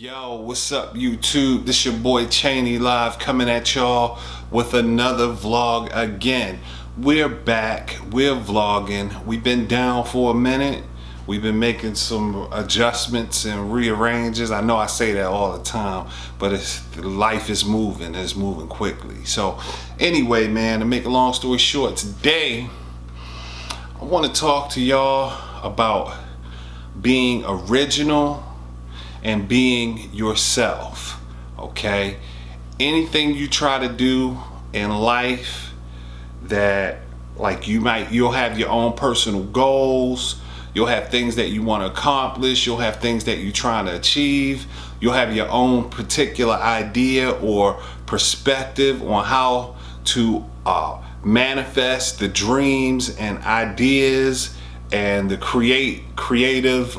Yo, what's up YouTube? This your boy CHANEY live coming at y'all with another vlog again. We're back, we're vlogging. We've been down for a minute. We've been making some adjustments and rearranges. I know I say that all the time, but life is moving, it's moving quickly. So anyway, man, to make a long story short, today I want to talk to y'all about being original and being yourself. Okay, anything you try to do in life that, like, you'll have your own personal goals, you'll have things that you want to accomplish, you'll have things that you're trying to achieve, you'll have your own particular idea or perspective on how to manifest the dreams and ideas and the creative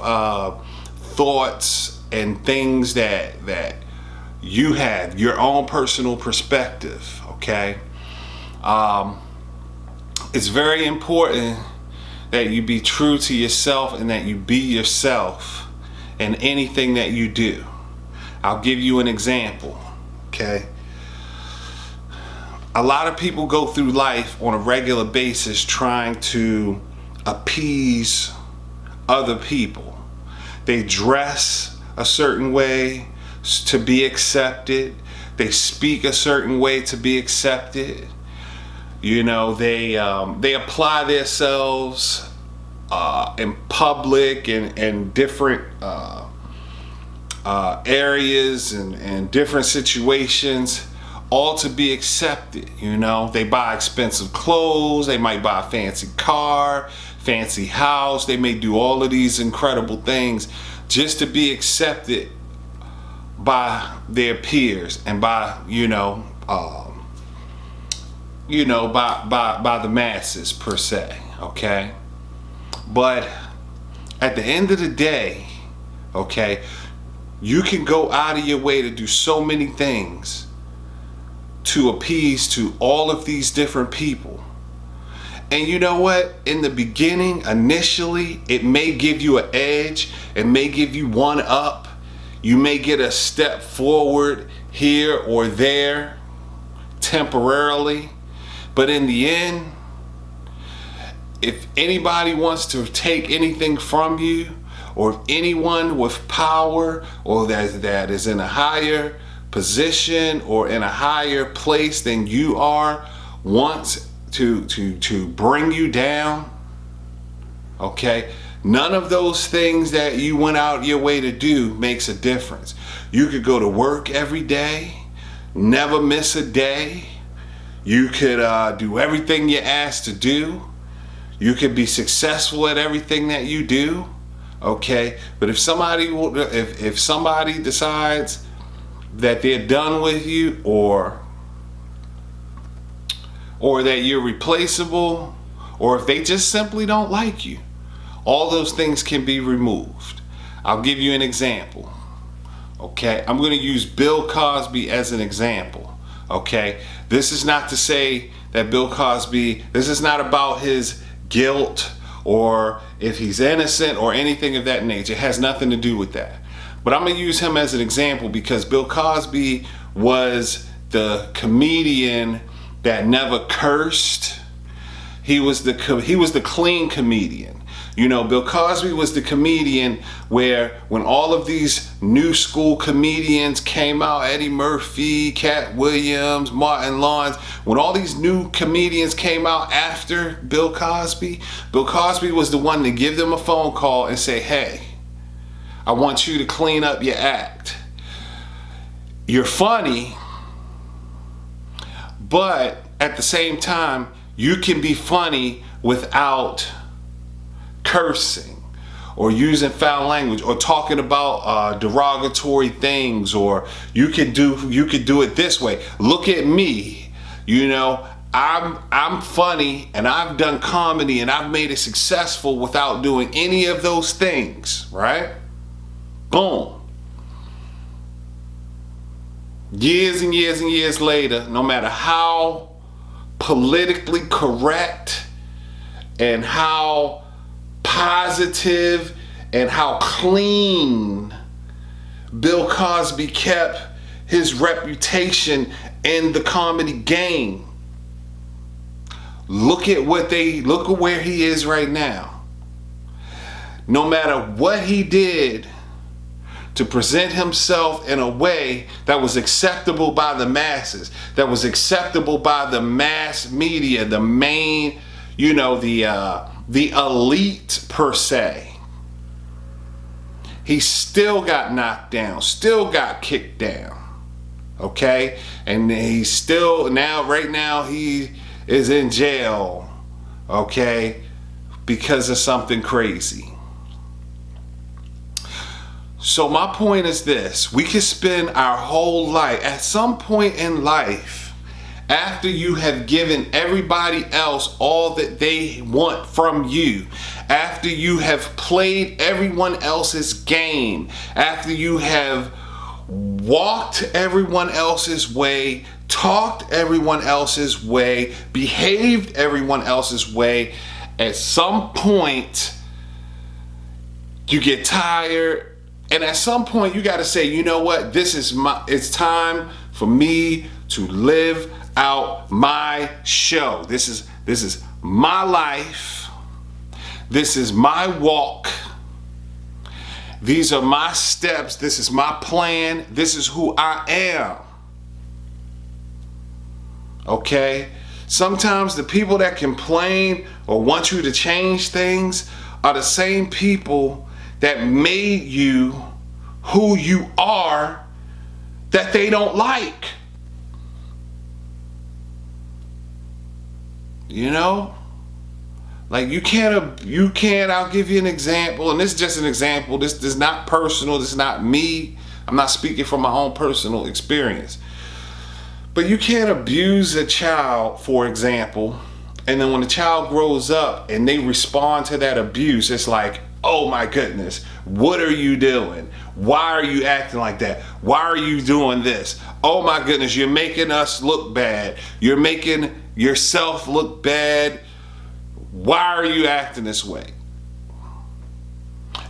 thoughts and things that you have your own personal perspective. Okay, it's very important that you be true to yourself and that you be yourself in anything that you do. I'll give you an example. Okay, a lot of people go through life on a regular basis trying to appease other people. They dress a certain way to be accepted. They speak a certain way to be accepted. You know, they apply themselves in public and different areas and different situations, all to be accepted. You know, they buy expensive clothes, they might buy a fancy car, fancy house, they may do all of these incredible things just to be accepted by their peers and by by the masses per se. Okay, but at the end of the day, okay, you can go out of your way to do so many things to appease to all of these different people. And you know what? In the beginning, initially, it may give you an edge. It may give you one up. You may get a step forward here or there temporarily. But in the end, if anybody wants to take anything from you, or if anyone with power or that is in a higher position or in a higher place than you are wants to bring you down, okay, none of those things that you went out your way to do makes a difference. You could go to work every day, never miss a day. You could do everything you're asked to do. You could be successful at everything that you do, okay, but if somebody decides that they're done with you, or that you're replaceable, or if they just simply don't like you, all those things can be removed. I'll give you an example. Okay, I'm going to use Bill Cosby as an example. Okay, this is not to say that Bill Cosby, this is not about his guilt or if he's innocent or anything of that nature. It has nothing to do with that. But I'm going to use him as an example because Bill Cosby was the comedian that never cursed. He was the clean comedian. You know, Bill Cosby was the comedian where when all of these new school comedians came out, Eddie Murphy, Cat Williams, Martin Lawrence, when all these new comedians came out after Bill Cosby was the one to give them a phone call and say, hey, I want you to clean up your act. You're funny, but at the same time, you can be funny without cursing or using foul language or talking about derogatory things, or you could do it this way. Look at me, you know, I'm funny and I've done comedy and I've made it successful without doing any of those things, right? Boom. Years and years and years later, no matter how politically correct and how positive and how clean Bill Cosby kept his reputation in the comedy game. Look at where he is right now. No matter what he did to present himself in a way that was acceptable by the masses, that was acceptable by the mass media, the main, the elite per se, he still got knocked down, still got kicked down. Okay? And he's still, right now he is in jail, okay, because of something crazy. So my point is this: we can spend our whole life, at some point in life, after you have given everybody else all that they want from you, after you have played everyone else's game, after you have walked everyone else's way, talked everyone else's way, behaved everyone else's way, at some point you get tired, and at some point you got to say, you know what, it's time for me to live out my show. This is my life. This is my walk. These are my steps. This is my plan. This is who I am. Okay? Sometimes the people that complain or want you to change things are the same people that made you who you are that they don't like. You know? Like you can't, I'll give you an example, and this is just an example. This is not personal. This is not me. I'm not speaking from my own personal experience. But you can't abuse a child, for example, and then when the child grows up and they respond to that abuse, it's like, oh my goodness, what are you doing? Why are you acting like that? Why are you doing this? Oh my goodness, you're making us look bad. You're making yourself look bad. Why are you acting this way?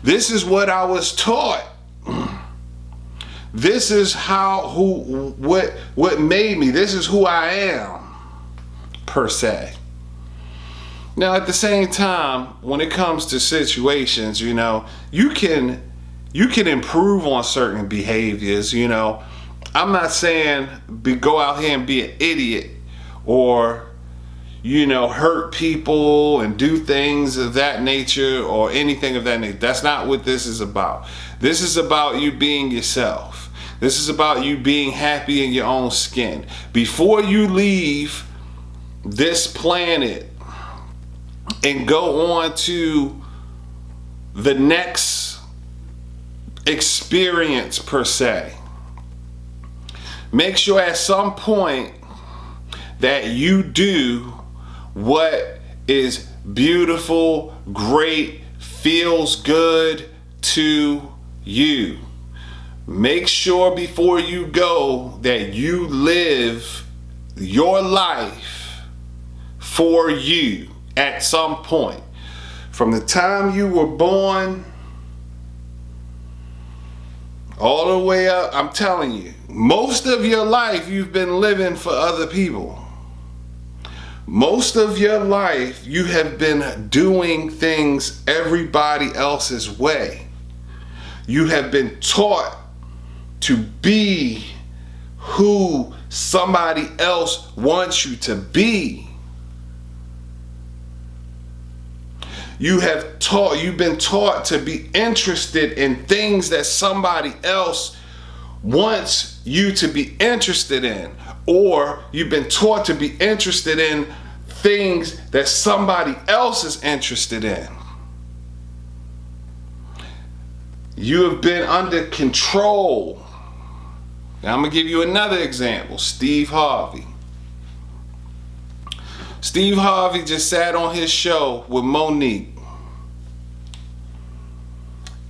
This is what I was taught. This is what made me. This is who I am, per se. Now, at the same time, when it comes to situations, you can improve on certain behaviors. I'm not saying go out here and be an idiot or hurt people and do things of that nature or anything of that nature. That's not what this is about. This is about you being yourself. This is about you being happy in your own skin. Before you leave this planet and go on to the next experience, per se, make sure at some point that you do what is beautiful, great, feels good to you. Make sure before you go that you live your life for you at some point. From the time you were born all the way up, I'm telling you, most of your life you've been living for other people. Most of your life you have been doing things everybody else's way. You have been taught to be who somebody else wants you to be. You've been taught to be interested in things that somebody else wants you to be interested in, or you've been taught to be interested in things that somebody else is interested in. You have been under control. Now I'm going to give you another example. Steve Harvey. Steve Harvey just sat on his show with Monique,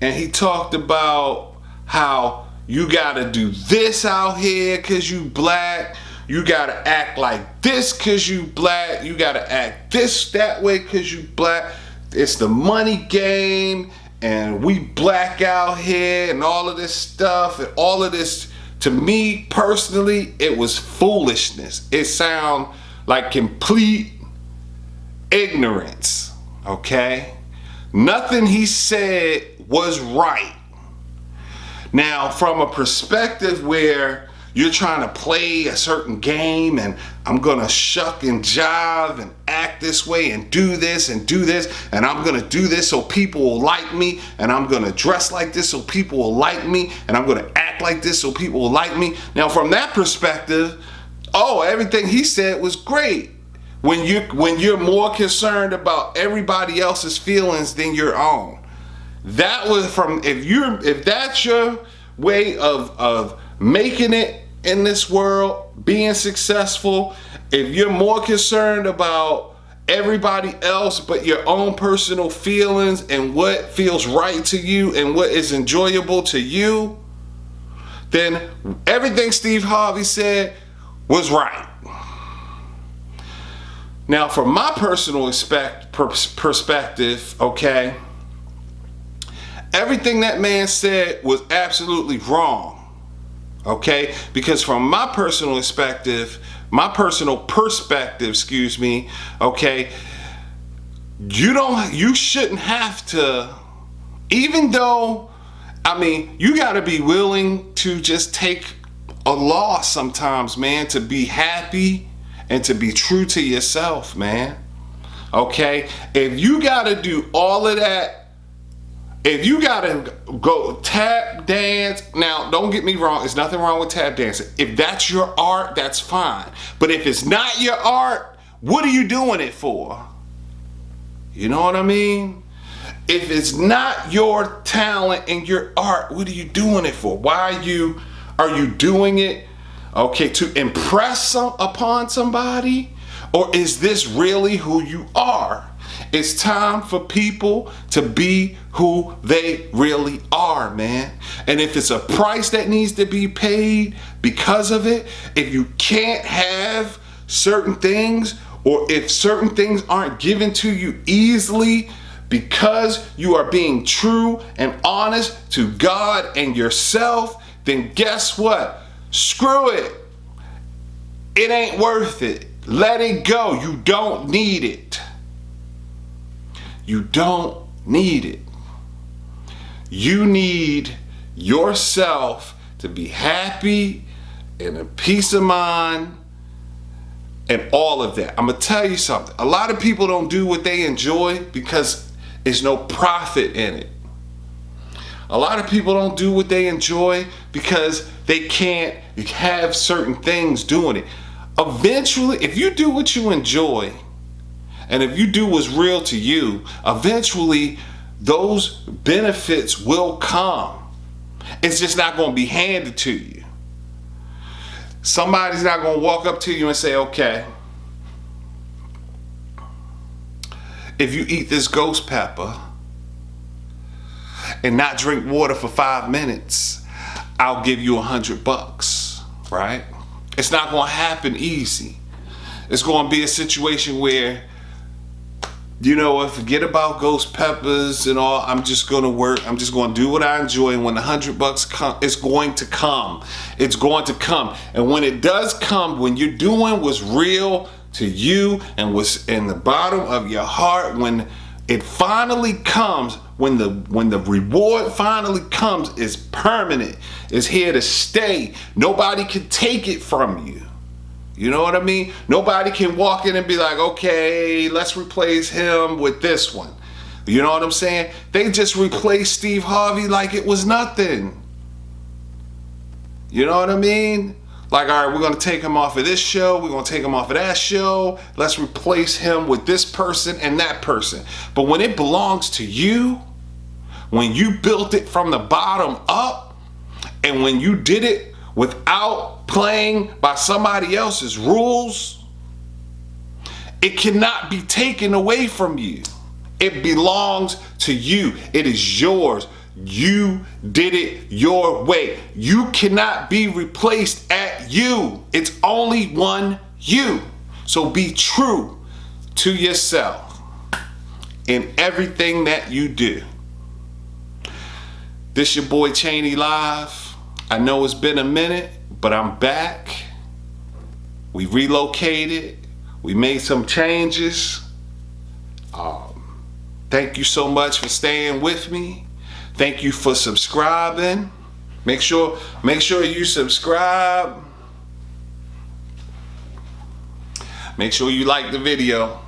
and he talked about how you gotta do this out here because you black. You gotta act like this because you black. You gotta act that way because you black. It's the money game. and we black out here and all of this stuff and all of this. To me personally, it was foolishness. It sounded like complete ignorance, okay? Nothing he said was right. Now, from a perspective where you're trying to play a certain game and I'm gonna shuck and jive and act this way and do this and I'm gonna do this so people will like me, and I'm gonna dress like this so people will like me, and I'm gonna act like this so people will like me. Now, from that perspective, everything he said was great. When you're more concerned about everybody else's feelings than your own. That was if that's your way of making it in this world, being successful, if you're more concerned about everybody else but your own personal feelings and what feels right to you and what is enjoyable to you, then everything Steve Harvey said was right. Now, from my personal perspective, okay, everything that man said was absolutely wrong. Okay, because from my personal perspective, okay, you shouldn't have to, even though, I mean, you got to be willing to just take a loss sometimes, man, to be happy and to be true to yourself, man. Okay, if you got to do all of that, if you gotta go tap dance, now don't get me wrong, there's nothing wrong with tap dancing. If that's your art, that's fine. But if it's not your art, what are you doing it for? You know what I mean? If it's not your talent and your art, what are you doing it for? Are you doing it, okay, to impress upon somebody? Or is this really who you are? It's time for people to be who they really are, man. And if it's a price that needs to be paid because of it, if you can't have certain things, or if certain things aren't given to you easily because you are being true and honest to God and yourself, then guess what? Screw it. It ain't worth it. Let it go. You don't need it. You don't need it. You need yourself to be happy and a peace of mind and all of that. I'm gonna tell you something. A lot of people don't do what they enjoy because there's no profit in it. A lot of people don't do what they enjoy because they can't have certain things doing it. Eventually, if you do what you enjoy, and if you do what's real to you, eventually those benefits will come. It's just not going to be handed to you. Somebody's not going to walk up to you and say, okay, if you eat this ghost pepper and not drink water for 5 minutes, I'll give you $100, right? It's not going to happen easy. It's going to be a situation where, you know what, forget about ghost peppers and all. I'm just going to work. I'm just going to do what I enjoy. And when the $100 comes, it's going to come. It's going to come. And when it does come, when you're doing what's real to you and what's in the bottom of your heart, when it finally comes, when the reward finally comes, it's permanent. It's here to stay. Nobody can take it from you. You know what I mean? Nobody can walk in and be like, okay, let's replace him with this one. You know what I'm saying? They just replaced Steve Harvey like it was nothing. You know what I mean? Like, all right, we're going to take him off of this show. We're going to take him off of that show. Let's replace him with this person and that person. But when it belongs to you, when you built it from the bottom up, and when you did it without playing by somebody else's rules, it cannot be taken away from you. It belongs to you. It is yours. You did it your way. You cannot be replaced at you. It's only one you. So be true to yourself in everything that you do. This your boy CHANEY Live. I know it's been a minute, but I'm back. We relocated. We made some changes. Thank you so much for staying with me. Thank you for subscribing. Make sure you subscribe. Make sure you like the video.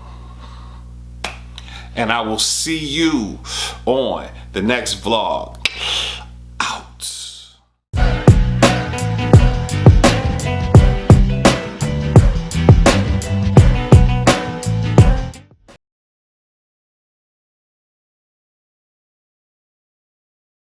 And I will see you on the next vlog.